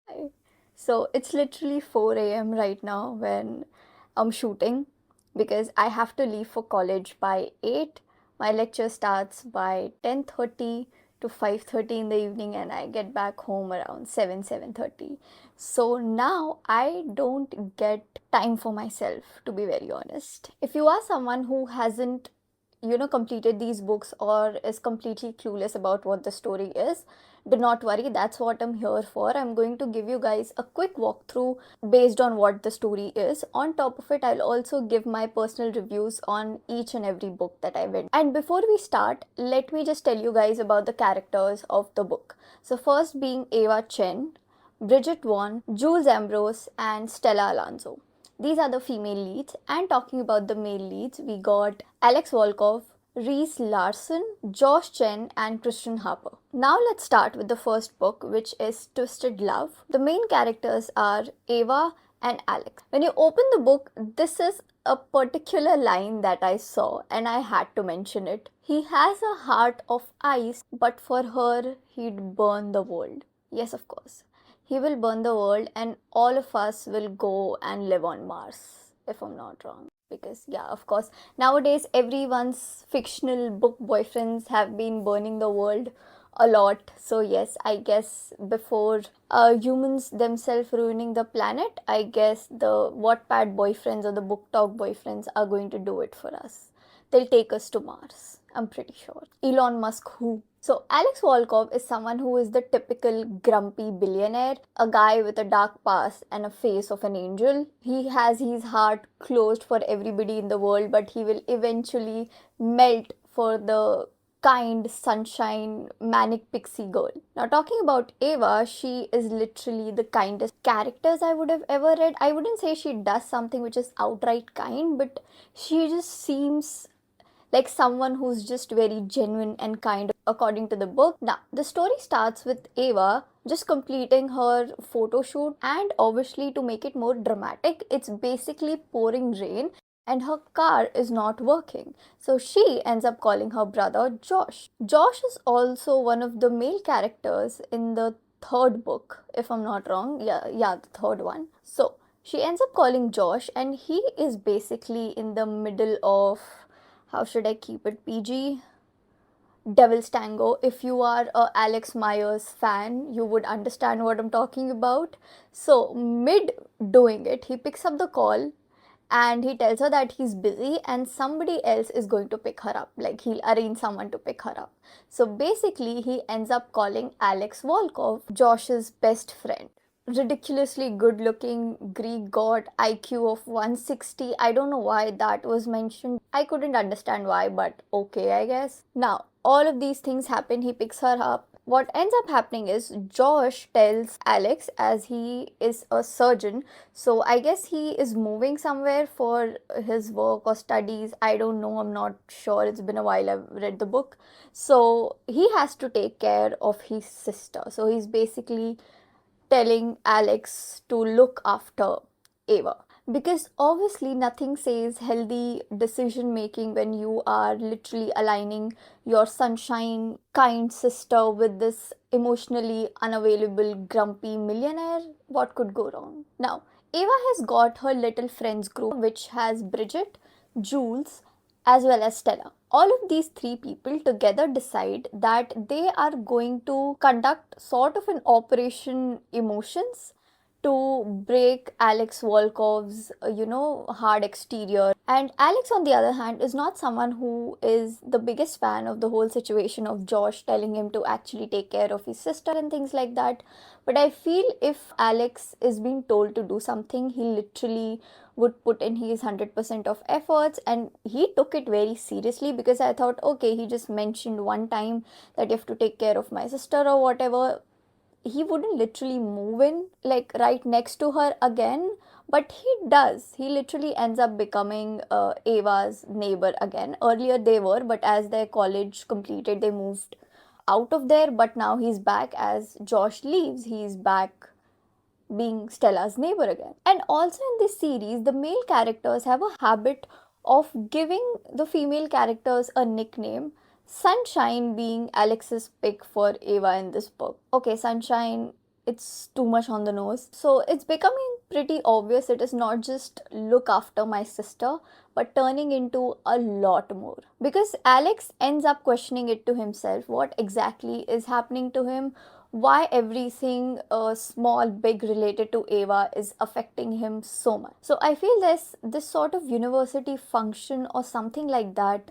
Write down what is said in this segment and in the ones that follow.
Hi. So it's literally 4 a.m. right now when I'm shooting because I have to leave for college by 8. My lecture starts by 10:30 to 5:30 in the evening and I get back home around 7:30. So now I don't get time for myself, to be very honest. If you are someone who hasn't completed these books or is completely clueless about what the story is, do not worry, that's what I'm here for. I'm going to give you guys a quick walkthrough based on what the story is. On top of it, I'll also give my personal reviews on each and every book that I read. And before we start, let me just tell you guys about the characters of the book. So first being Ava Chen, Bridget Vaughn, Jules Ambrose, and Stella Alonso. These are the female leads. And talking about the male leads, we got Alex Volkov, Reese Larson, Josh Chen, and Christian Harper. Now let's start with the first book, which is Twisted Love. The main characters are Ava and Alex. When you open the book, this is a particular line that I saw and I had to mention it. He has a heart of ice, but for her, he'd burn the world. Yes, of course. He will burn the world, and all of us will go and live on Mars, if I'm not wrong. Because, yeah, of course, nowadays everyone's fictional book boyfriends have been burning the world a lot. So, yes, I guess before humans themselves ruining the planet, I guess the Wattpad boyfriends or the book talk boyfriends are going to do it for us. They'll take us to Mars, I'm pretty sure. Elon Musk, who? So, Alex Volkov is someone who is the typical grumpy billionaire, a guy with a dark past and a face of an angel. He has his heart closed for everybody in the world, but he will eventually melt for the kind, sunshine, manic pixie girl. Now, talking about Ava, she is literally the kindest characters I would have ever read. I wouldn't say she does something which is outright kind, but she just seems like someone who's just very genuine and kind according to the book. Now, the story starts with Ava just completing her photo shoot, and obviously, to make it more dramatic, it's basically pouring rain and her car is not working. So she ends up calling her brother Josh. Josh is also one of the male characters in the third book, if I'm not wrong. Yeah, the third one. So she ends up calling Josh, and he is basically in the middle of, how should I keep it PG? Devil's Tango. If you are a Alex Myers fan, you would understand what I'm talking about. So, mid doing it, he picks up the call and he tells her that he's busy and somebody else is going to pick her up. Like, he'll arrange someone to pick her up. So, basically, he ends up calling Alex Volkov, Josh's best friend. Ridiculously good looking Greek god, IQ of 160. I don't know why that was mentioned. I couldn't understand why, but okay, I guess. Now, all of these things happen. He picks her up. What ends up happening is Josh tells Alex, as he is a surgeon, so I guess he is moving somewhere for his work or studies. I don't know, I'm not sure. It's been a while I've read the book. So he has to take care of his sister. So he's basically telling Alex to look after Ava. Because obviously, nothing says healthy decision making when you are literally aligning your sunshine, kind sister with this emotionally unavailable, grumpy millionaire. What could go wrong? Now, Ava has got her little friends group, which has Bridget, Jules, as well as Stella. All of these three people together decide that they are going to conduct sort of an Operation Emotions to break Alex Volkov's, hard exterior. And Alex, on the other hand, is not someone who is the biggest fan of the whole situation of Josh telling him to actually take care of his sister and things like that. But I feel if Alex is being told to do something, he literally would put in his 100% of efforts, and he took it very seriously because I thought, okay, he just mentioned one time that you have to take care of my sister or whatever. He wouldn't literally move in like right next to her again, but he does. He literally ends up becoming Ava's neighbor again. Earlier they were, but as their college completed, they moved out of there. But now he's back. As Josh leaves, he's back being Stella's neighbor again. And also in this series, the male characters have a habit of giving the female characters a nickname. Sunshine being Alex's pick for Ava in this book. Okay, Sunshine it's too much on the nose. So it's becoming pretty obvious it is not just look after my sister, but turning into a lot more. Because Alex ends up questioning it to himself what exactly is happening to him, why everything small, big related to Ava is affecting him so much. So I feel this sort of university function or something like that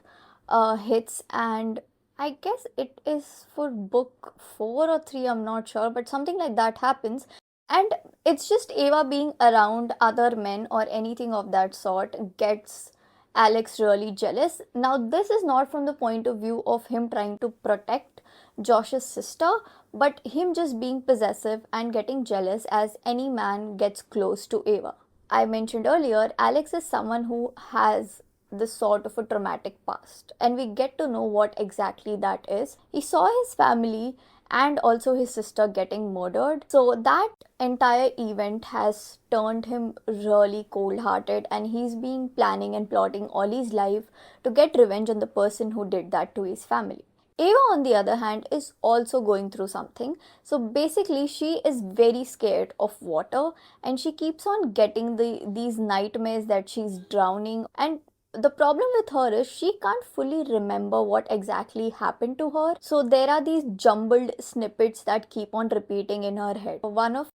hits, and I guess it is for book 4 or 3, I'm not sure, but something like that happens. And it's just Ava being around other men or anything of that sort gets Alex really jealous. Now, this is not from the point of view of him trying to protect Josh's sister, but him just being possessive and getting jealous as any man gets close to Ava. I mentioned earlier, Alex is someone who has this sort of a traumatic past, and we get to know what exactly that is. He saw his family and also his sister getting murdered, so that entire event has turned him really cold hearted, and he's been planning and plotting all his life to get revenge on the person who did that to his family. Ava, on the other hand, is also going through something. So basically, she is very scared of water, and she keeps on getting these nightmares that she's drowning. And the problem with her is she can't fully remember what exactly happened to her. So there are these jumbled snippets that keep on repeating in her head. One of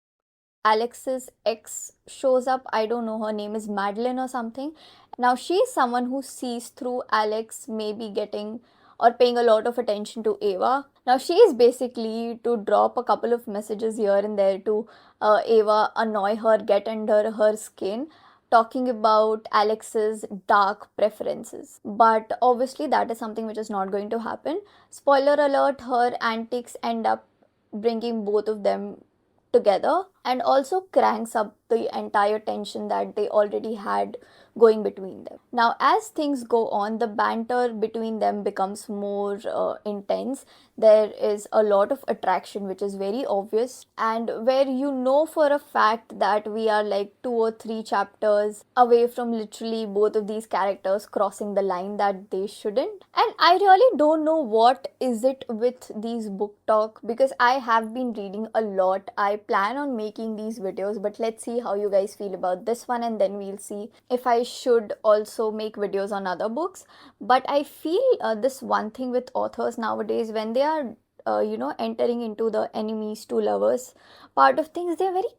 Alex's ex shows up. I don't know, her name is Madeline or something. Now, she's someone who sees through Alex maybe getting or paying a lot of attention to Ava. Now, she is basically to drop a couple of messages here and there to Ava, annoy her, get under her skin, talking about Alex's dark preferences. But obviously, that is something which is not going to happen. Spoiler alert, her antics end up bringing both of them together, and also cranks up the entire tension that they already had going between them. Now, as things go on, the banter between them becomes more intense. There is a lot of attraction, which is very obvious, and where you know for a fact that we are like 2 or 3 chapters away from literally both of these characters crossing the line that they shouldn't. And I really don't know what is it with these book talk, because I have been reading a lot. I plan on making these videos, but let's see how you guys feel about this one, and then we'll see if I should also make videos on other books. But I feel this one thing with authors nowadays, when they are entering into the enemies to lovers part of things, they're very,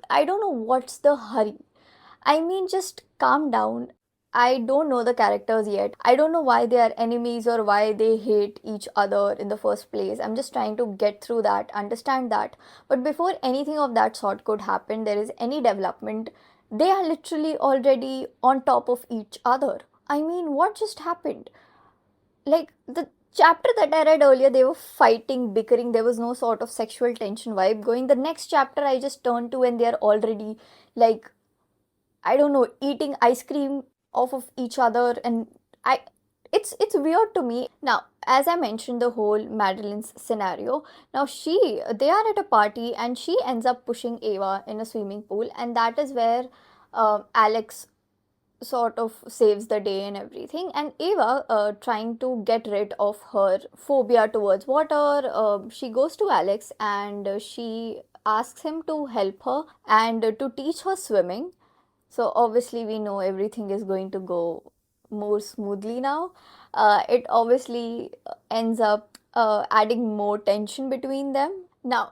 I don't know what's the hurry. I mean, just calm down. I don't know the characters yet. I don't know why they are enemies or why they hate each other in the first place. I'm just trying to get through that, understand that. But before anything of that sort could happen, there is any development, they are literally already on top of each other. I mean, what just happened? Like, the chapter that I read earlier, they were fighting, bickering, there was no sort of sexual tension vibe going. The next chapter I just turned to, and they are already like, I don't know, eating ice cream off of each other, and I it's weird to me. Now, as I mentioned, the whole Madeline's scenario. Now, they are at a party, and she ends up pushing Ava in a swimming pool, and that is where Alex sort of saves the day and everything. And Ava, trying to get rid of her phobia towards water, she goes to Alex, and she asks him to help her and to teach her swimming. So obviously we know everything is going to go more smoothly now. It obviously ends up adding more tension between them. Now,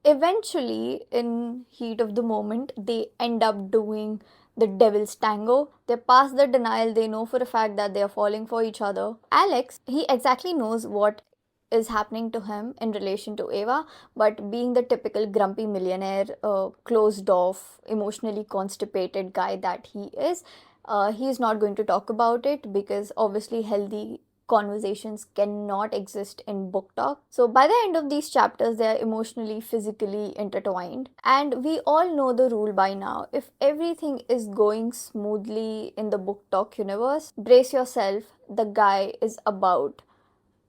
eventually, in heat of the moment, they end up doing the devil's tango. They pass the denial, they know for a fact that they are falling for each other. Alex, he exactly knows what is happening to him in relation to Ava, but being the typical grumpy millionaire, closed off, emotionally constipated guy that he is not going to talk about it, because obviously healthy conversations cannot exist in book talk. So by the end of these chapters, they are emotionally, physically intertwined. And we all know the rule by now. If everything is going smoothly in the book talk universe, brace yourself, the guy is about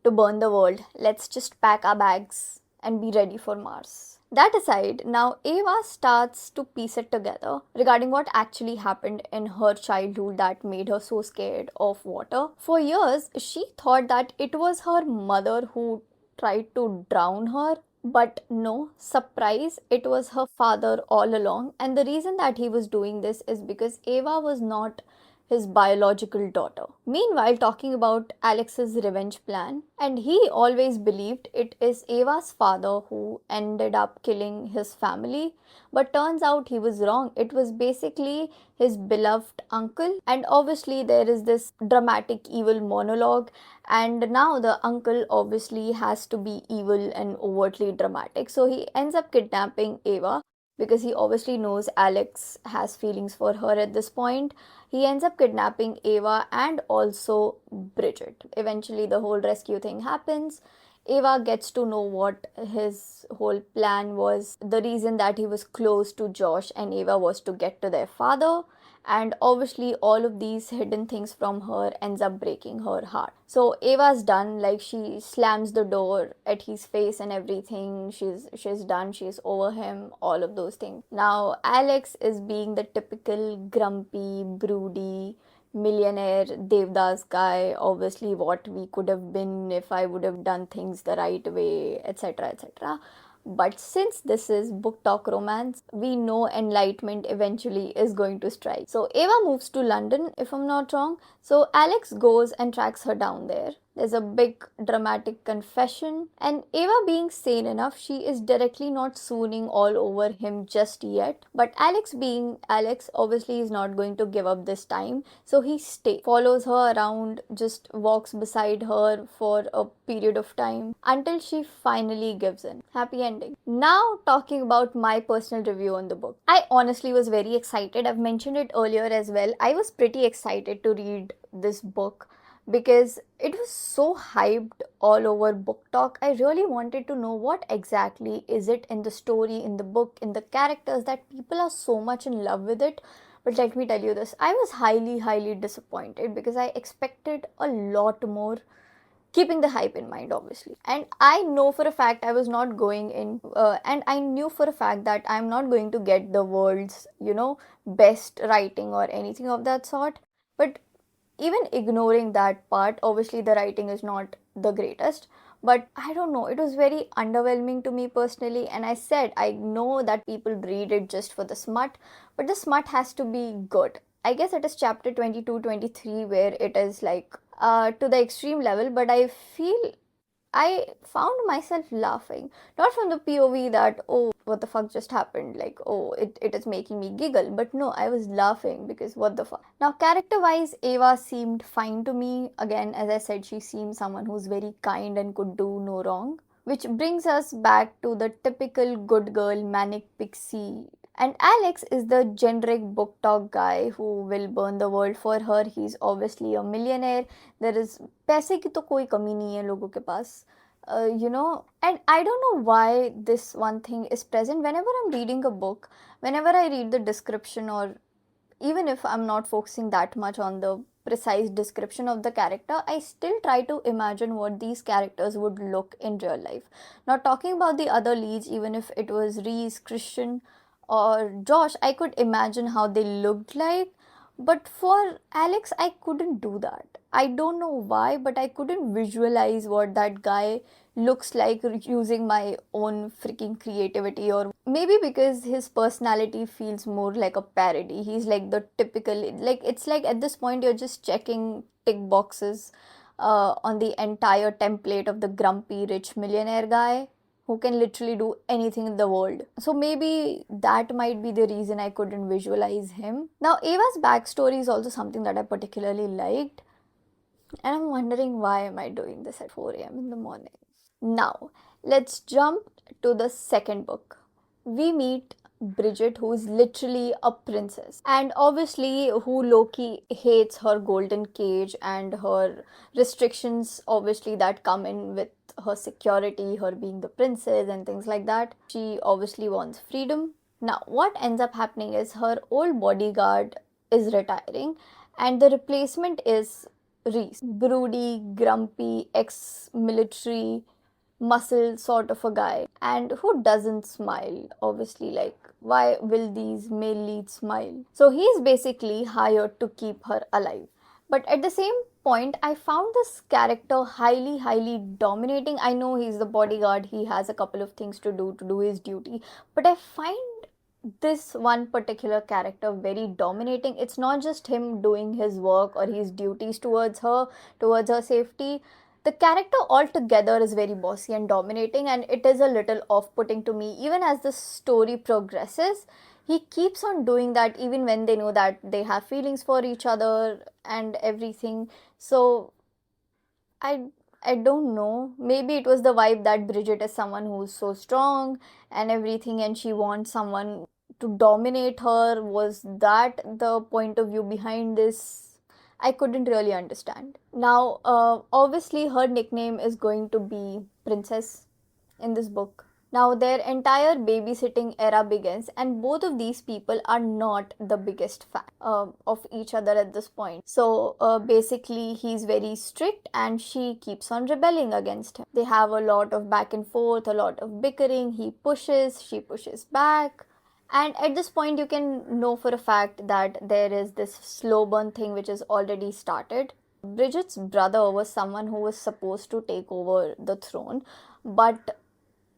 to burn the world. Let's just pack our bags and be ready for Mars. That aside, now Ava starts to piece it together regarding what actually happened in her childhood that made her so scared of water. For years, she thought that it was her mother who tried to drown her. But no, surprise, it was her father all along. And the reason that he was doing this is because Ava was not his biological daughter. Meanwhile, talking about Alex's revenge plan, and he always believed it is Ava's father who ended up killing his family. But turns out he was wrong. It was basically his beloved uncle. And obviously, there is this dramatic evil monologue, and now the uncle obviously has to be evil and overtly dramatic. So he ends up kidnapping Ava because he obviously knows Alex has feelings for her at this point. He ends up kidnapping Ava and also Bridget. Eventually, the whole rescue thing happens. Ava gets to know what his whole plan was. The reason that he was close to Josh and Ava was to get to their father, and obviously all of these hidden things from her ends up breaking her heart. So Ava's done, like she slams the door at his face and everything. She's done, she's over him, all of those things. Now Alex is being the typical grumpy, broody millionaire Devdas guy, obviously what we could have been if I would have done things the right way, etc., etc. But since this is book talk romance, we know enlightenment eventually is going to strike. So Ava moves to London, if I'm not wrong. So Alex goes and tracks her down there. There's a big dramatic confession, and Ava, being sane enough, she is directly not swooning all over him just yet. But Alex, being Alex, obviously is not going to give up this time. So he follows her around, just walks beside her for a period of time until she finally gives in. Happy ending. Now, talking about my personal review on the book. I honestly was very excited. I've mentioned it earlier as well. I was pretty excited to read this book because it was so hyped all over book talk. I really wanted to know what exactly is it in the story, in the book, in the characters that people are so much in love with it. But let me tell you this, I was highly disappointed because I expected a lot more, keeping the hype in mind, obviously. And I know for a fact I was not going in, and I knew for a fact that I'm not going to get the world's, best writing or anything of that sort. But even ignoring that part, obviously the writing is not the greatest, but I don't know, it was very underwhelming to me personally. And I said, I know that people read it just for the smut, but the smut has to be good. I guess it is chapter 22, 23 where it is like to the extreme level, but I feel I found myself laughing. Not from the POV that, oh, what the fuck just happened? Like, oh, it is making me giggle. But no, I was laughing because what the fuck. Now, character wise, Ava seemed fine to me. Again, as I said, she seemed someone who's very kind and could do no wrong. Which brings us back to the typical good girl manic pixie. And Alex is the generic book talk guy who will burn the world for her. He's obviously a millionaire. There is पैसे की तो कोई कमी नहीं है लोगों के पास. And I don't know why this one thing is present whenever I'm reading a book, whenever I read the description, or even if I'm not focusing that much on the precise description of the character, I still try to imagine what these characters would look in real life. Not talking about the other leads, even if it was Reese, Christian, or Josh, I could imagine how they looked like. But for Alex, I couldn't do that. I don't know why, but I couldn't visualize what that guy looks like using my own freaking creativity, or maybe because his personality feels more like a parody. He's like the typical, like, it's like at this point you're just checking tick boxes on the entire template of the grumpy rich millionaire guy who can literally do anything in the world. So maybe that might be the reason I couldn't visualize him. Now, Ava's backstory is also something that I particularly liked, and I'm wondering why am I doing this at 4 a.m. in the morning. Now, let's jump to the second book. We meet Bridget, who is literally a princess, and obviously who Loki hates her golden cage and her restrictions, obviously, that come in with her security, her being the princess, and things like that. She obviously wants freedom. Now, what ends up happening is her old bodyguard is retiring, and the replacement is Reese, broody, grumpy, ex military muscle sort of a guy, and who doesn't smile, obviously. Like, why will these male leads smile? So he's basically hired to keep her alive, but at the same point, I found this character highly, highly dominating. I know he's the bodyguard, he has a couple of things to do his duty, but I find this one particular character very dominating. It's not just him doing his work or his duties towards her safety. The character altogether is very bossy and dominating, and it is a little off putting to me. Even as the story progresses, he keeps on doing that even when they know that they have feelings for each other and everything. So I I don't know. Maybe it was the vibe that Bridget is someone who's so strong and everything, and she wants someone to dominate her. Was that the point of view behind this? I couldn't really understand. Now, obviously, her nickname is going to be Princess in this book. Now, their entire babysitting era begins, and both of these people are not the biggest fan of each other at this point. So, basically, he's very strict and she keeps on rebelling against him. They have a lot of back and forth, a lot of bickering. He pushes, she pushes back. And at this point, you can know for a fact that there is this slow burn thing which is already started. Bridget's brother was someone who was supposed to take over the throne, but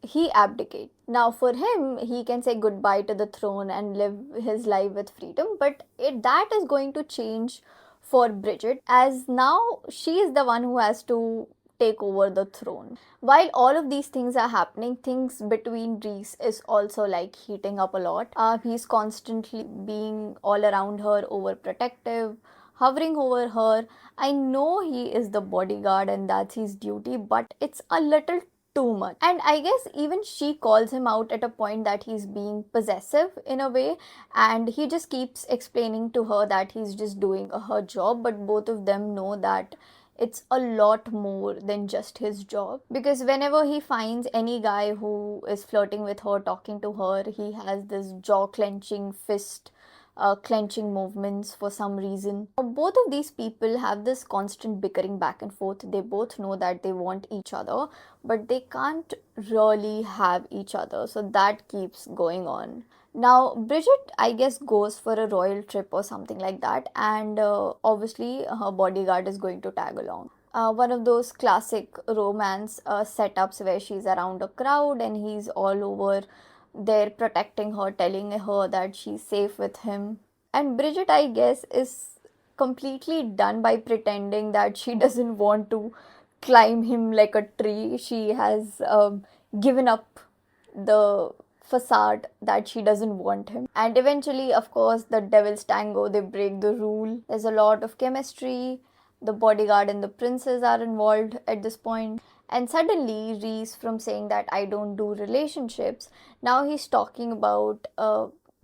he abdicates. Now, for him, he can say goodbye to the throne and live his life with freedom, but that is going to change for Bridget, as now she is the one who has to take over the throne. While all of these things are happening, things between Reese is also like heating up a lot. He's constantly being all around her, overprotective, hovering over her. I know he is the bodyguard and that's his duty, but it's a little too much. And I guess even she calls him out at a point that he's being possessive in a way, and he just keeps explaining to her that he's just doing her job, but both of them know that it's a lot more than just his job, because whenever he finds any guy who is flirting with her, talking to her, he has this jaw clenching, fist clenching movements for some reason. Both of these people have this constant bickering back and forth. They both know that they want each other, but they can't really have each other. So that keeps going on. Now, Bridget, I guess, goes for a royal trip or something like that, and obviously, her bodyguard is going to tag along. One of those classic romance setups where she's around a crowd and he's all over there protecting her, telling her that she's safe with him. And Bridget, I guess, is completely done by pretending that she doesn't want to climb him like a tree. She has given up the facade that she doesn't want him. And eventually, of course, the devil's tango, they break the rule. There's a lot of chemistry. The bodyguard and the princess are involved at this point. And suddenly, Reese, from saying that I don't do relationships, now he's talking about,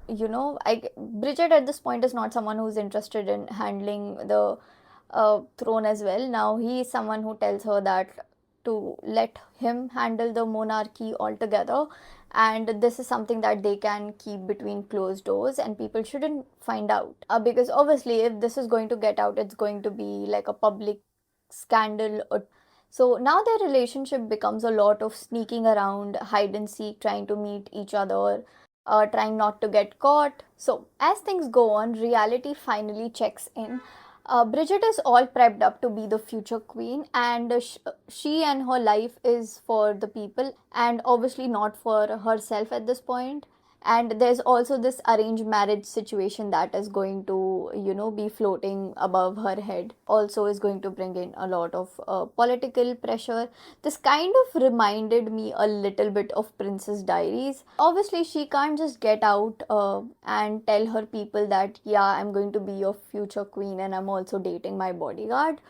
Bridget at this point is not someone who's interested in handling the throne as well. Now he is someone who tells her that to let him handle the monarchy altogether, and this is something that they can keep between closed doors and people shouldn't find out, because obviously if this is going to get out, it's going to be like a public scandal. So now their relationship becomes a lot of sneaking around, hide and seek, trying to meet each other, trying not to get caught. So as things go on, reality finally checks in. Bridget is all prepped up to be the future queen, and she and her life is for the people and obviously not for herself at this point. And there's also this arranged marriage situation that is going to, be floating above her head, also is going to bring in a lot of political pressure. This kind of reminded me a little bit of Princess Diaries. Obviously she can't just get out and tell her people that, yeah, I'm going to be your future queen and I'm also dating my bodyguard.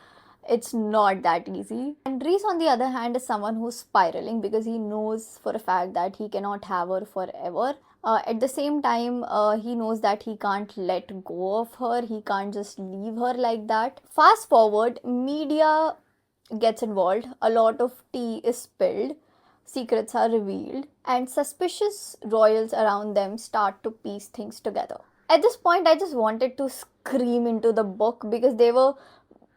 It's not that easy. And Reese, on the other hand, is someone who's spiraling because he knows for a fact that he cannot have her forever. At the same time, he knows that he can't let go of her, he can't just leave her like that. Fast forward, media gets involved, a lot of tea is spilled, secrets are revealed, and suspicious royals around them start to piece things together. At this point, I just wanted to scream into the book because they were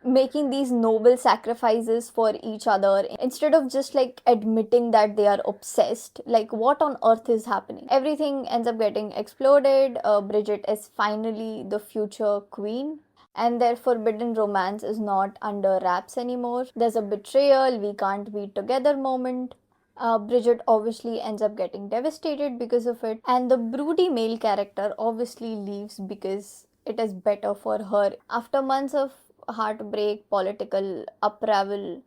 making these noble sacrifices for each other instead of just like admitting that they are obsessed. Like, what on earth is happening? Everything ends up getting exploded. Bridget is finally the future queen, and their forbidden romance is not under wraps anymore. There's a betrayal, we can't be together moment. Bridget obviously ends up getting devastated because of it, and the broody male character obviously leaves because it is better for her. After months of heartbreak, political upheaval,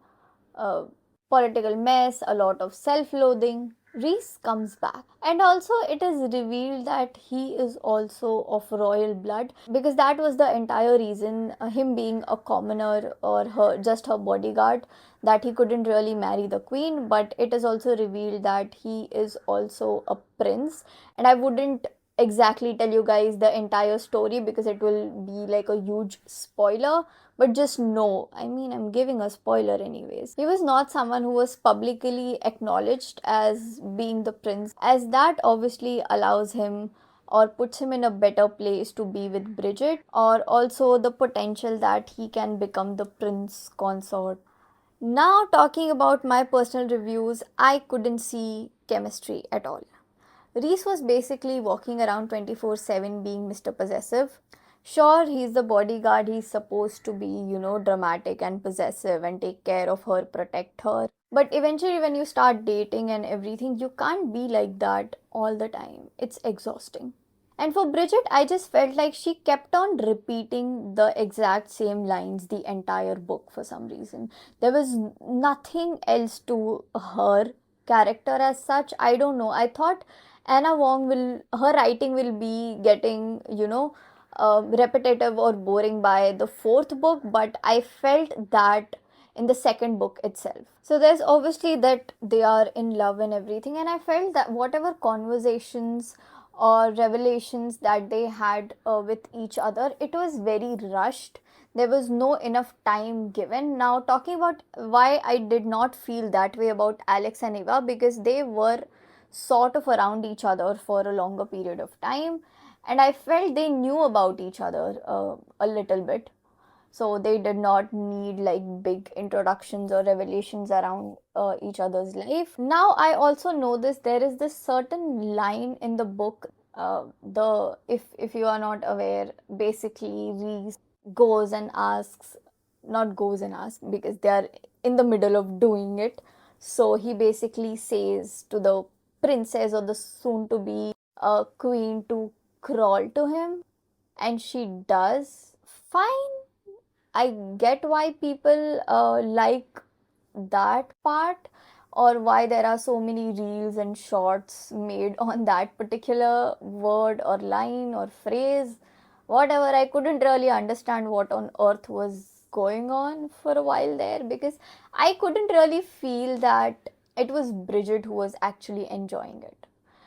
uh, political mess, a lot of self loathing, Reese comes back. And also, it is revealed that he is also of royal blood, because that was the entire reason, him being a commoner or her just her bodyguard, that he couldn't really marry the queen. But it is also revealed that he is also a prince. And I wouldn't exactly tell you guys the entire story because it will be like a huge spoiler, but just know, I mean, I'm giving a spoiler anyways. He was not someone who was publicly acknowledged as being the prince, as that obviously allows him or puts him in a better place to be with Bridget, or also the potential that he can become the prince consort. Now, talking about my personal reviews, I couldn't see chemistry at all. Reese was basically walking around 24/7 being Mr. Possessive. Sure, he's the bodyguard, he's supposed to be, dramatic and possessive and take care of her, protect her. But eventually, when you start dating and everything, you can't be like that all the time. It's exhausting. And for Bridget, I just felt like she kept on repeating the exact same lines the entire book for some reason. There was nothing else to her character as such. I don't know. I thought her writing will be getting, repetitive or boring by the fourth book, but I felt that in the second book itself. So there's obviously that they are in love and everything, and I felt that whatever conversations or revelations that they had with each other, it was very rushed. There was no enough time given. Now, talking about why I did not feel that way about Alex and Eva, because they were sort of around each other for a longer period of time, and I felt they knew about each other a little bit, so they did not need like big introductions or revelations around each other's life. Now I also know this, there is this certain line in the book, the if you are not aware, basically Reese goes and asks, not goes and asks because they are in the middle of doing it, so he basically says to the princess or the soon to be queen to crawl to him, and she does. Fine, I get why people like that part, or why there are so many reels and shorts made on that particular word or line or phrase. Whatever, I couldn't really understand what on earth was going on for a while there, because I couldn't really feel that it was Bridget who was actually enjoying it.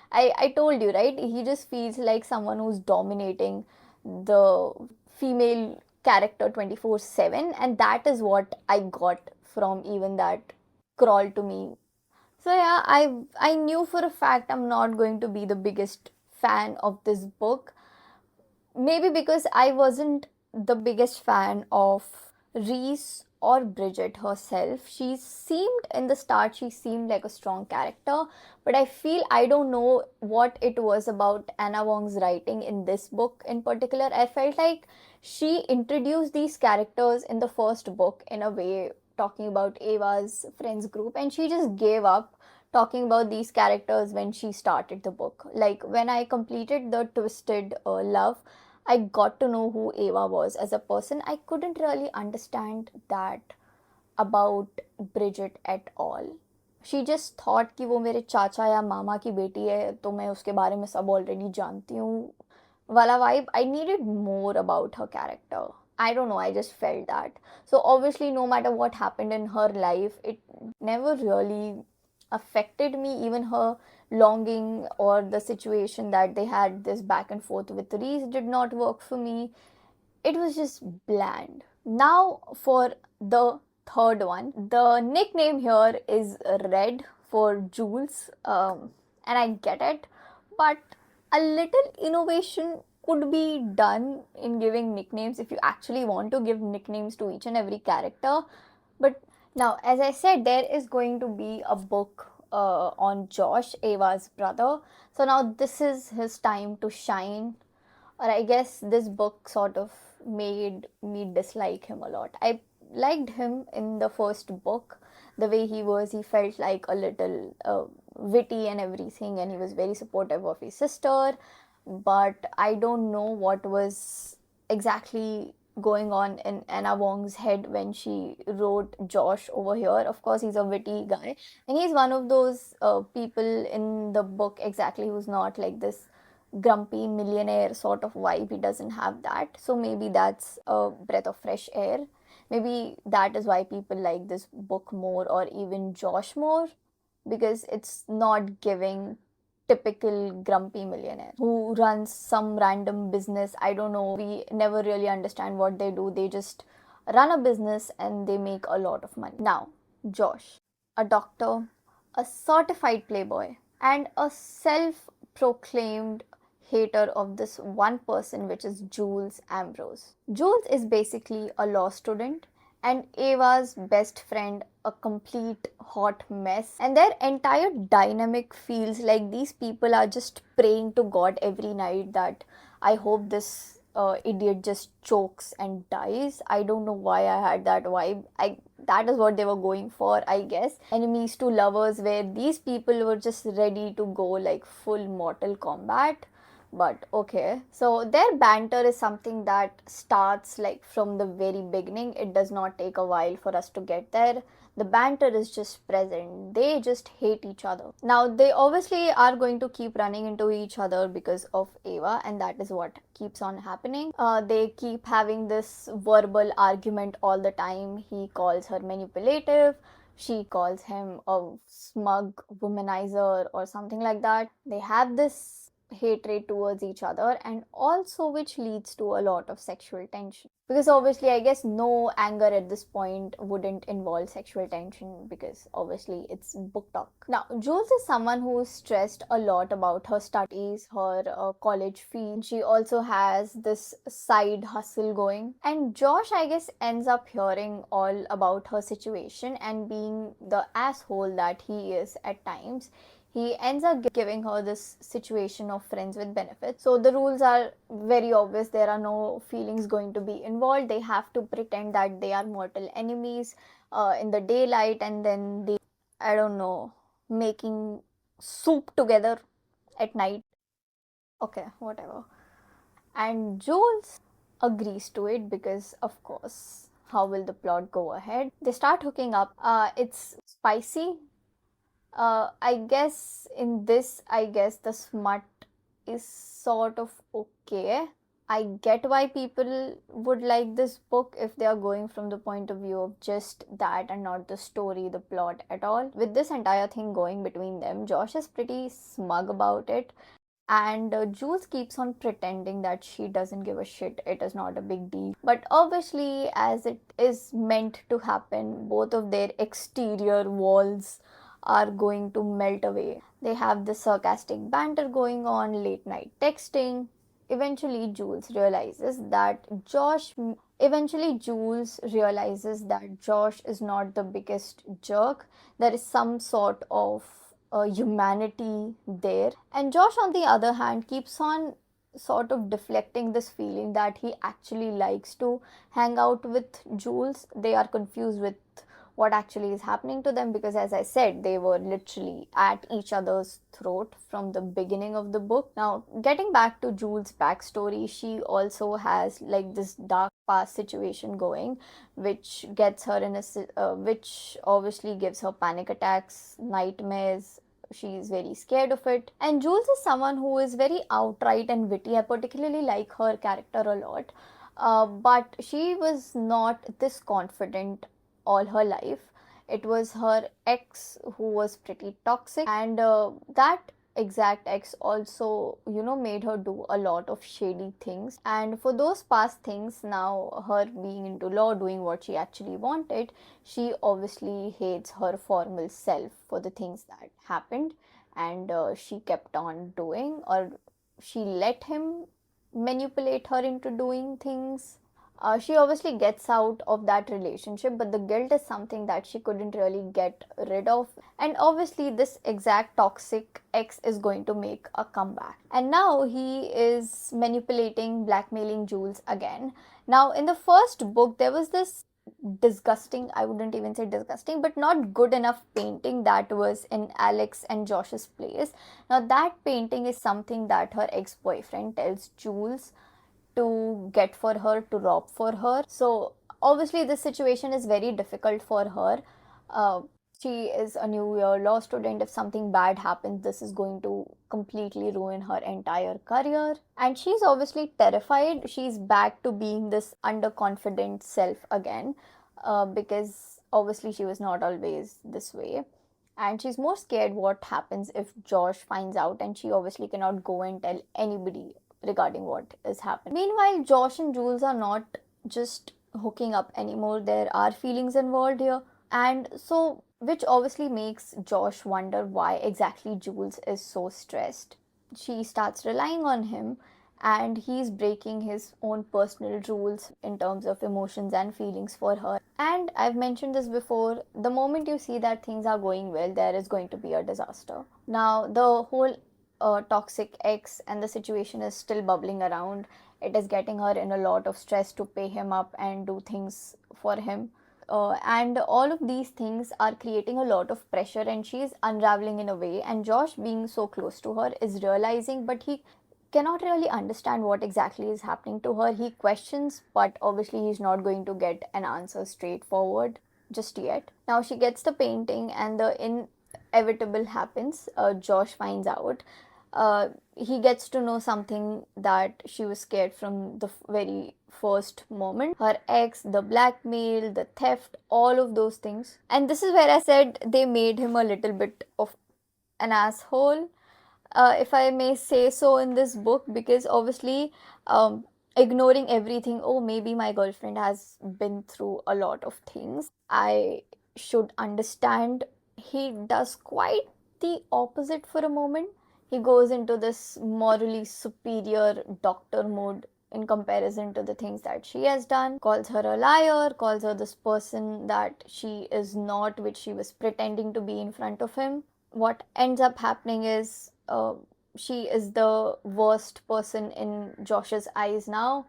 I told you, right? He just feels like someone who's dominating the female character 24/7, and that is what I got from even that crawl to me. So yeah, I knew for a fact I'm not going to be the biggest fan of this book. Maybe because I wasn't the biggest fan of Reese or Bridget herself. In the start, she seemed like a strong character, but I feel I don't know what it was about Anna Wong's writing in this book in particular. I felt like she introduced these characters in the first book in a way, talking about Ava's friends group, and she just gave up talking about these characters when she started the book. Like when I completed the Twisted Love, I got to know who Ava was as a person. I couldn't really understand that about Bridget at all. She just thought कि वो मेरे चाचा या मामा की बेटी है तो मैं उसके बारे में सब already जानती हूँ वाला vibe. I needed more about her character. I don't know, I just felt that. So obviously, no matter what happened in her life, it never really affected me. Even her longing or the situation that they had this back and forth with Reese did not work for me. It was just bland. Now for the third one, the nickname here is Red for Jules, and I get it, but a little innovation could be done in giving nicknames if you actually want to give nicknames to each and every character. But now, as I said, there is going to be a book on Josh, Ava's brother. So now this is his time to shine, or I guess this book sort of made me dislike him a lot. I liked him in the first book, the way he was. He felt like a little witty and everything, and he was very supportive of his sister. But I don't know what was exactly going on in Anna Wong's head when she wrote Josh over here. Of course, he's a witty guy, and he's one of those people in the book exactly who's not like this grumpy millionaire sort of vibe. He doesn't have that. So maybe that's a breath of fresh air. Maybe that is why people like this book more, or even Josh more, because it's not giving typical grumpy millionaire who runs some random business. I don't know. We never really understand what they do. They just run a business and they make a lot of money. Now, Josh, a doctor, a certified playboy, and a self proclaimed hater of this one person, which is Jules Ambrose. Jules is basically a law student and Ava's best friend, a complete hot mess. And their entire dynamic feels like these people are just praying to God every night that I hope this idiot just chokes and dies. I don't know why I had that vibe. That is what they were going for, I guess. Enemies to lovers, where these people were just ready to go like full Mortal Kombat. But okay, so their banter is something that starts like from the very beginning. It does not take a while for us to get there. The banter is just present. They just hate each other. Now, they obviously are going to keep running into each other because of Ava, and that is what keeps on happening. They keep having this verbal argument all the time. He calls her manipulative. She calls him a smug womanizer or something like that. They have this hatred towards each other, and also which leads to a lot of sexual tension, because obviously I guess no anger at this point wouldn't involve sexual tension, because obviously it's book talk. Now, Jules is someone who is stressed a lot about her studies, her college fee. She also has this side hustle going, and Josh, I guess, ends up hearing all about her situation and being the asshole that he is at times. He ends up giving her this situation of friends with benefits. So the rules are very obvious. There are no feelings going to be involved. They have to pretend that they are mortal enemies in the daylight, and then they, I don't know, making soup together at night. Okay, whatever. And Jules agrees to it because, of course, how will the plot go ahead? They start hooking up. It's spicy. I guess in this, I guess the smut is sort of okay. I get why people would like this book if they are going from the point of view of just that and not the story, the plot at all. With this entire thing going between them, Josh is pretty smug about it, and Jules keeps on pretending that she doesn't give a shit, it is not a big deal. But obviously, as it is meant to happen, both of their exterior walls are going to melt away. They have this sarcastic banter going on, late night texting. Eventually, Jules realizes that Josh is not the biggest jerk. There is some sort of humanity there. And Josh, on the other hand, keeps on sort of deflecting this feeling that he actually likes to hang out with Jules. They are confused with what actually is happening to them, because as I said, they were literally at each other's throat from the beginning of the book. Now, getting back to Jules' backstory, she also has like this dark past situation going, which gets her in which obviously gives her panic attacks, nightmares. She's very scared of it. And Jules is someone who is very outright and witty. I particularly like her character a lot. But she was not this confident all her life. It was her ex who was pretty toxic, and that exact ex also, made her do a lot of shady things. And for those past things, now her being into law, doing what she actually wanted, she obviously hates her formal self for the things that happened, and she kept on doing, or she let him manipulate her into doing things She obviously gets out of that relationship, but the guilt is something that she couldn't really get rid of. And obviously, this exact toxic ex is going to make a comeback. And now he is manipulating, blackmailing Jules again. Now, in the first book, there was this disgusting, I wouldn't even say disgusting, but not good enough painting that was in Alex and Josh's place. Now, that painting is something that her ex boyfriend tells Jules to get for her, to rob for her. So obviously this situation is very difficult for her. uh, she is a new year law student. If something bad happens, this is going to completely ruin her entire career, and she's obviously terrified. She's back to being this underconfident self again, because obviously she was not always this way, and she's more scared what happens if Josh finds out, and she obviously cannot go and tell anybody regarding what is happening. Meanwhile, Josh and Jules are not just hooking up anymore. There are feelings involved here. And so, which obviously makes Josh wonder why exactly Jules is so stressed. She starts relying on him, and he's breaking his own personal rules in terms of emotions and feelings for her. And I've mentioned this before, the moment you see that things are going well, there is going to be a disaster. Now, the whole toxic ex and the situation is still bubbling around. It is getting her in a lot of stress to pay him up and do things for him. And all of these things are creating a lot of pressure, and she's unraveling in a way. And Josh, being so close to her, is realizing, but he cannot really understand what exactly is happening to her. He questions, but obviously he's not going to get an answer straightforward just yet. Now she gets the painting, and the inevitable happens. Josh finds out. He gets to know something that she was scared from the very first moment. Her ex, the blackmail, the theft, all of those things. And this is where I said they made him a little bit of an asshole, if I may say so, in this book, because obviously, ignoring everything, oh, maybe my girlfriend has been through a lot of things, I should understand. He does quite the opposite for a moment. He goes into this morally superior doctor mode in comparison to the things that she has done, calls her a liar, calls her this person that she is not, which she was pretending to be in front of him. What ends up happening is, she is the worst person in Josh's eyes now,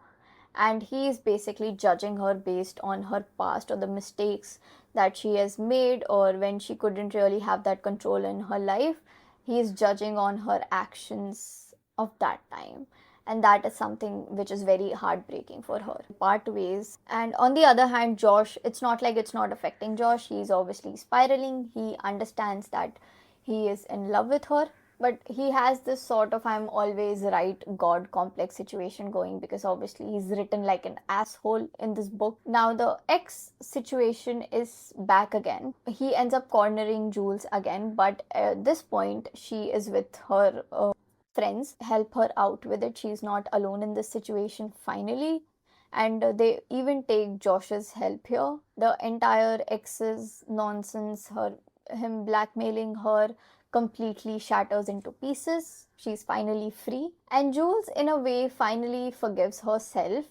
and he is basically judging her based on her past or the mistakes that she has made, or when she couldn't really have that control in her life. He is judging on her actions of that time, and that is something which is very heartbreaking for her. Part ways. And on the other hand, Josh, it's not like it's not affecting Josh. He's obviously spiraling. He understands that he is in love with her, but he has this sort of I'm always right god complex situation going, because obviously he's written like an asshole in this book. Now the ex situation is back again. He ends up cornering Jules again, but at this point she is with her friends, help her out with it. She's not alone in this situation finally. And they even take Josh's help here. The entire ex's nonsense, him blackmailing her, completely shatters into pieces. She's finally free. And Jules, in a way, finally forgives herself,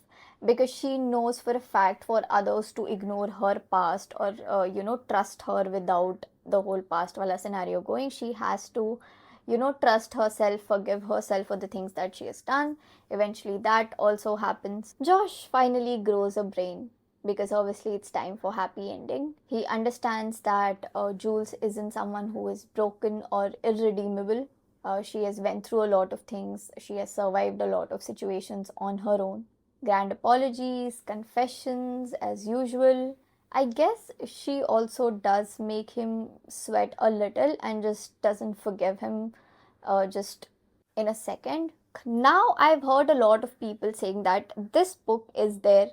because she knows for a fact for others to ignore her past, or, trust her without the whole past wala scenario going. She has to, trust herself, forgive herself for the things that she has done. Eventually, that also happens. Josh finally grows a brain, because obviously it's time for happy ending. He understands that Jules isn't someone who is broken or irredeemable. She has went through a lot of things. She has survived a lot of situations on her own. Grand apologies, confessions as usual. I guess she also does make him sweat a little and just doesn't forgive him just in a second. Now, I've heard a lot of people saying that this book is their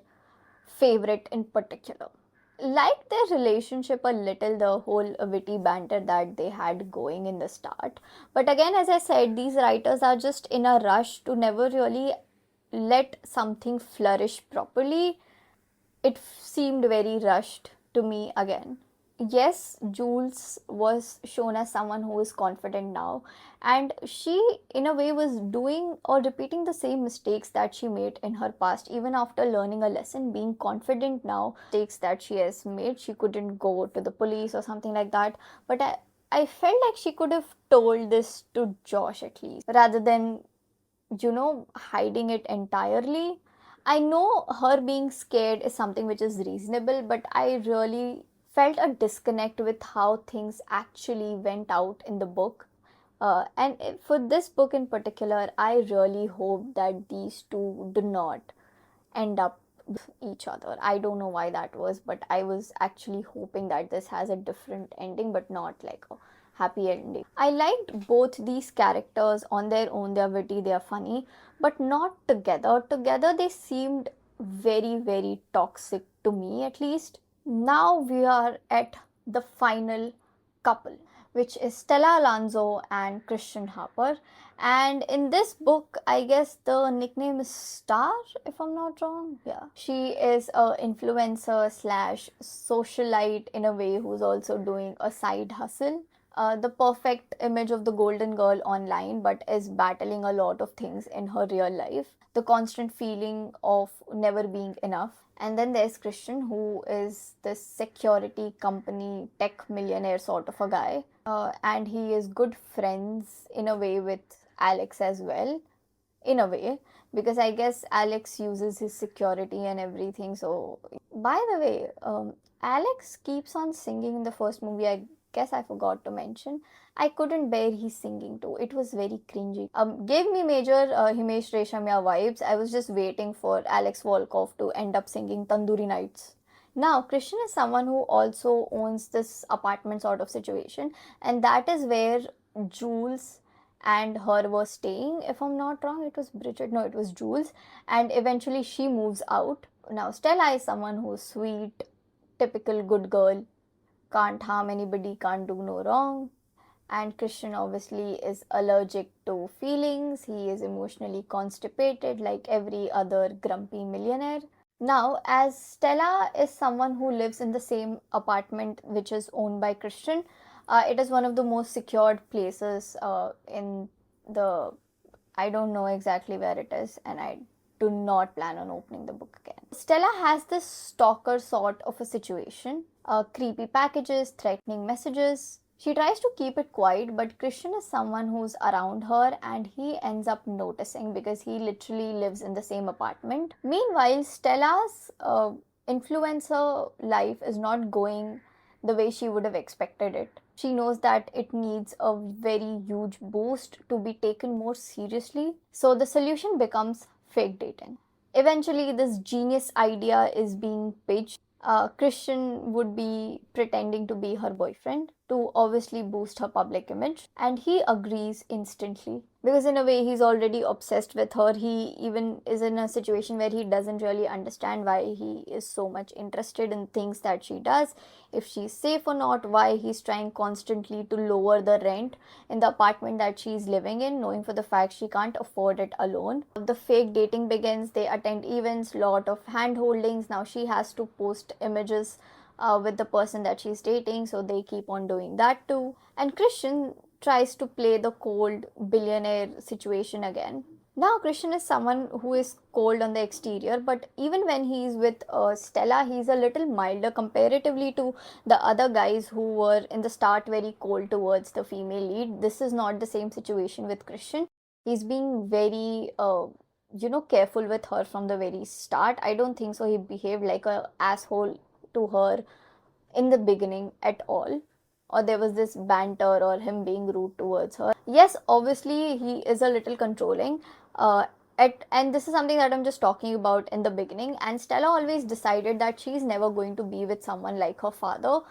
favorite in particular. Like their relationship a little, the whole witty banter that they had going in the start. But again, as I said, these writers are just in a rush to never really let something flourish properly. It seemed very rushed to me again. Yes, Jules was shown as someone who is confident now, and she, in a way, was doing or repeating the same mistakes that she made in her past, even after learning a lesson. Being confident now, mistakes that she has made, she couldn't go to the police or something like that. But I felt like she could have told this to Josh at least, rather than, hiding it entirely. I know her being scared is something which is reasonable, but I really felt a disconnect with how things actually went out in the book. For this book in particular, I really hope that these two do not end up with each other. I don't know why that was, but I was actually hoping that this has a different ending, but not like a happy ending. I liked both these characters on their own. They're witty, they're funny, but not together. Together, they seemed very, very toxic to me at least. Now we are at the final couple, which is Stella Alonso and Christian Harper. And in this book, I guess the nickname is Star, if I'm not wrong. Yeah. She is a influencer slash socialite in a way who's also doing a side hustle. The perfect image of the golden girl online, but is battling a lot of things in her real life. The constant feeling of never being enough. And then there's Christian, who is this security company tech millionaire sort of a guy. And he is good friends in a way with Alex as well, in a way, because I guess Alex uses his security and everything. So, by the way, Alex keeps on singing in the first movie. I guess I forgot to mention. I couldn't bear his singing too. It was very cringy. Gave me major Himesh Reshamya vibes. I was just waiting for Alex Volkov to end up singing Tandoori Nights. Now, Christian is someone who also owns this apartment sort of situation, and that is where Jules and her were staying. If I'm not wrong, it was Bridget. No, it was Jules. And eventually she moves out. Now, Stella is someone who's sweet, typical good girl, can't harm anybody, can't do no wrong. And Christian obviously is allergic to feelings. He is emotionally constipated like every other grumpy millionaire. Now, as Stella is someone who lives in the same apartment which is owned by Christian, it is one of the most secured places in the. I don't know exactly where it is, and I do not plan on opening the book again. Stella has this stalker sort of a situation, creepy packages, threatening messages. She tries to keep it quiet, but Christian is someone who's around her and he ends up noticing because he literally lives in the same apartment. Meanwhile, Stella's influencer life is not going the way she would have expected it. She knows that it needs a very huge boost to be taken more seriously. So the solution becomes fake dating. Eventually, this genius idea is being pitched. Christian would be pretending to be her boyfriend to obviously boost her public image, and he agrees instantly because, in a way, he's already obsessed with her. He even is in a situation where he doesn't really understand why he is so much interested in things that she does, if she's safe or not, why he's trying constantly to lower the rent in the apartment that she's living in, knowing for the fact she can't afford it alone. The fake dating begins. They attend events, lot of hand holdings. Now she has to post images with the person that she's dating, so they keep on doing that too. And Christian tries to play the cold billionaire situation again. Now, Christian is someone who is cold on the exterior, but even when he's with Stella, he's a little milder comparatively to the other guys who were in the start very cold towards the female lead. This is not the same situation with Christian. He's being very, careful with her from the very start. I don't think so. He behaved like a asshole to her in the beginning at all, or there was this banter or him being rude towards her. Yes, obviously he is a little controlling, uh, and this is something that I'm just talking about in the beginning. And Stella always decided that she's never going to be with someone like her father,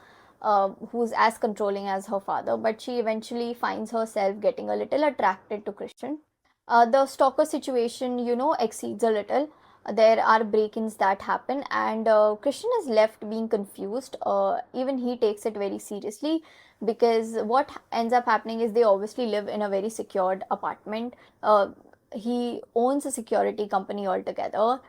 who's as controlling as her father, but she eventually finds herself getting a little attracted to Christian. The stalker situation, exceeds a little. There are break-ins that happen, and Christian is left being confused. Even he takes it very seriously because what ends up happening is they obviously live in a very secured apartment. He owns a security company altogether.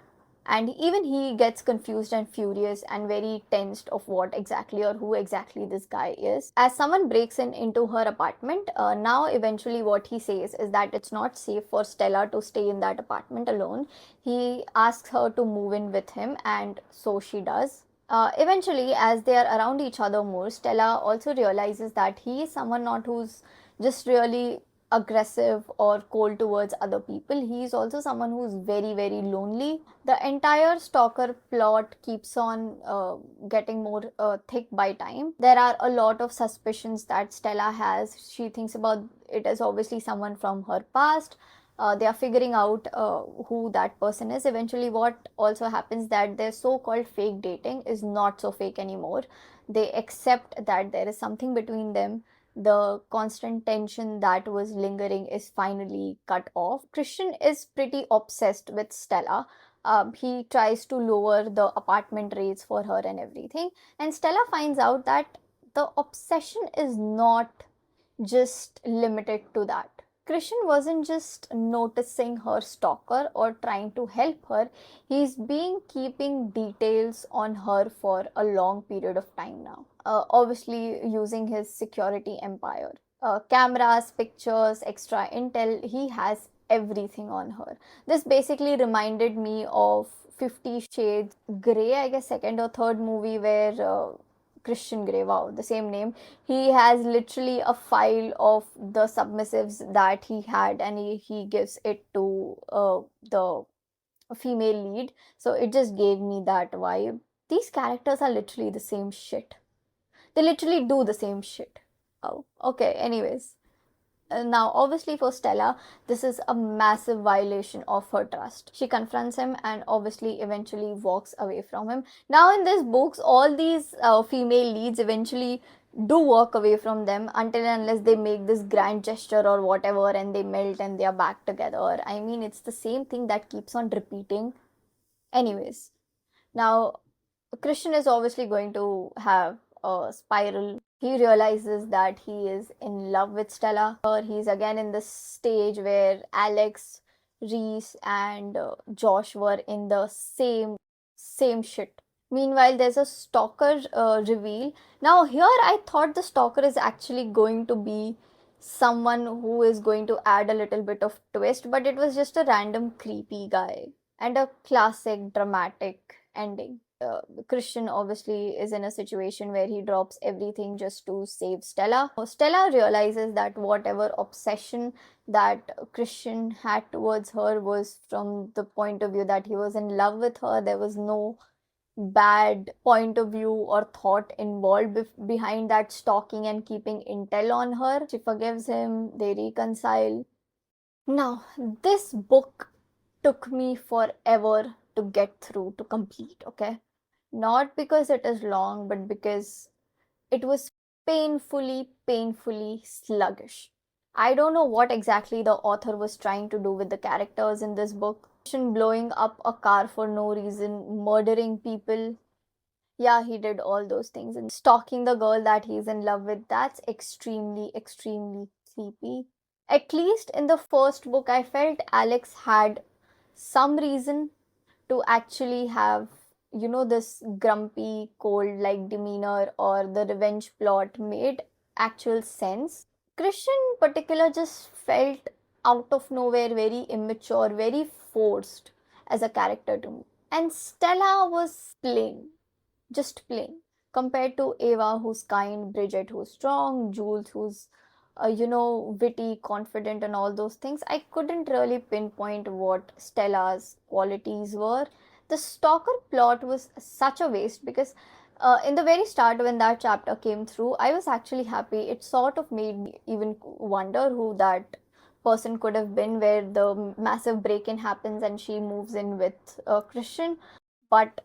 And even he gets confused and furious and very tensed of what exactly or who exactly this guy is. As someone breaks in into her apartment, now eventually what he says is that it's not safe for Stella to stay in that apartment alone. He asks her to move in with him, and so she does. Eventually, as they are around each other more, Stella also realizes that he is someone not who's just really aggressive or cold towards other people. He is also someone who's very, very lonely. The entire stalker plot keeps on getting more thick by time. There are a lot of suspicions that Stella has. She thinks about it as obviously someone from her past. They are figuring out who that person is. Eventually, what also happens that their so-called fake dating is not so fake anymore. They accept that there is something between them. The constant tension that was lingering is finally cut off. Christian is pretty obsessed with Stella. He tries to lower the apartment rates for her and everything. And Stella finds out that the obsession is not just limited to that. Christian wasn't just noticing her stalker or trying to help her, he's been keeping details on her for a long period of time now. Obviously, using his security empire. Cameras, pictures, extra intel, he has everything on her. This basically reminded me of 50 Shades Grey, I guess, second or third movie where Christian Grey, wow, the same name. He has literally a file of the submissives that he had, and he gives it to the female lead. So it just gave me that vibe. These characters are literally the same shit. They literally do the same shit. Oh, okay, anyways. Now, obviously, for Stella, this is a massive violation of her trust. She confronts him and obviously eventually walks away from him. Now, in these books, all these female leads eventually do walk away from them until and unless they make this grand gesture or whatever and they melt and they are back together. I mean, it's the same thing that keeps on repeating. Anyways, now Christian is obviously going to have a spiral. He realizes that he is in love with Stella. He's again in the stage where Alex, Reese, and Josh were in the same shit. Meanwhile, there's a stalker reveal. Now, here I thought the stalker is actually going to be someone who is going to add a little bit of twist, but it was just a random creepy guy and a classic dramatic ending. Christian obviously is in a situation where he drops everything just to save Stella. Stella realizes that whatever obsession that Christian had towards her was from the point of view that he was in love with her. There was no bad point of view or thought involved behind that stalking and keeping intel on her. She forgives him, they reconcile. Now, this book took me forever to get through, to complete, okay? Not because it is long, but because it was painfully sluggish. I don't know what exactly the author was trying to do with the characters in this book. Blowing up a car for no reason, murdering people. Yeah, he did all those things. And stalking the girl that he's in love with, that's extremely creepy. At least in the first book, I felt Alex had some reason to actually have, this grumpy, cold like demeanor or the revenge plot made actual sense. Christian in particular just felt out of nowhere very immature, very forced as a character to me. And Stella was plain, just plain. Compared to Ava, who's kind, Bridget, who's strong, Jules, who's witty, confident, and all those things, I couldn't really pinpoint what Stella's qualities were. The stalker plot was such a waste because in the very start, when that chapter came through, I was actually happy. It sort of made me even wonder who that person could have been, where the massive break in happens and she moves in with Christian. But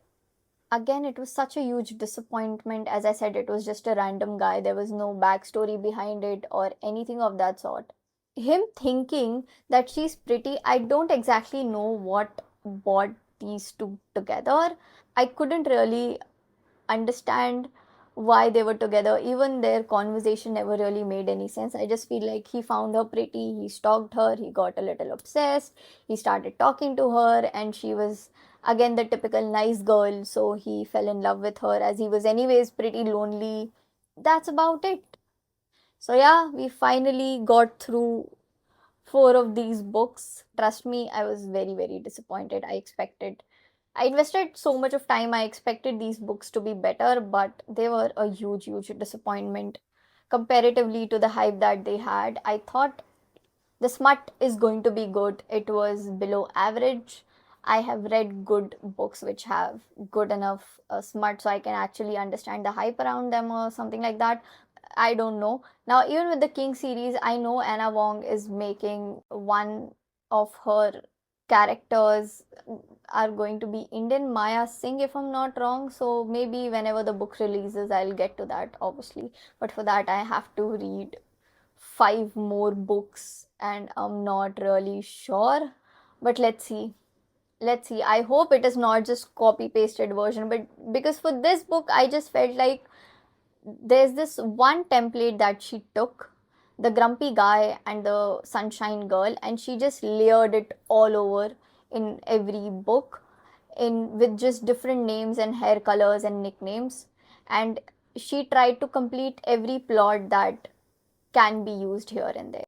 again, it was such a huge disappointment. As I said, it was just a random guy. There was no backstory behind it or anything of that sort. Him thinking that she's pretty, I don't exactly know what brought these two together. I couldn't really understand why they were together. Even their conversation never really made any sense. I just feel like he found her pretty, he stalked her, he got a little obsessed, he started talking to her, and she was Again, the typical nice girl, so he fell in love with her as he was anyways pretty lonely. That's about it. So yeah, we finally got through four of these books. Trust me, I was very, very disappointed. I invested so much of time. I expected these books to be better, but they were a huge, huge disappointment comparatively to the hype that they had. I thought the smut is going to be good. It was below average. I have read good books which have good enough smut so I can actually understand the hype around them or something like that. I don't know. Now, even with the King series, I know Anna Wong is making one of her characters are going to be Indian Maya Singh, if I'm not wrong. So maybe whenever the book releases, I'll get to that, obviously. But for that, I have to read five more books, and I'm not really sure. But let's see. Let's see. I hope it is not just copy pasted version, but because for this book, I just felt like there's this one template that she took, the grumpy guy and the sunshine girl, and she just layered it all over in every book in with just different names and hair colors and nicknames, and she tried to complete every plot that can be used here and there.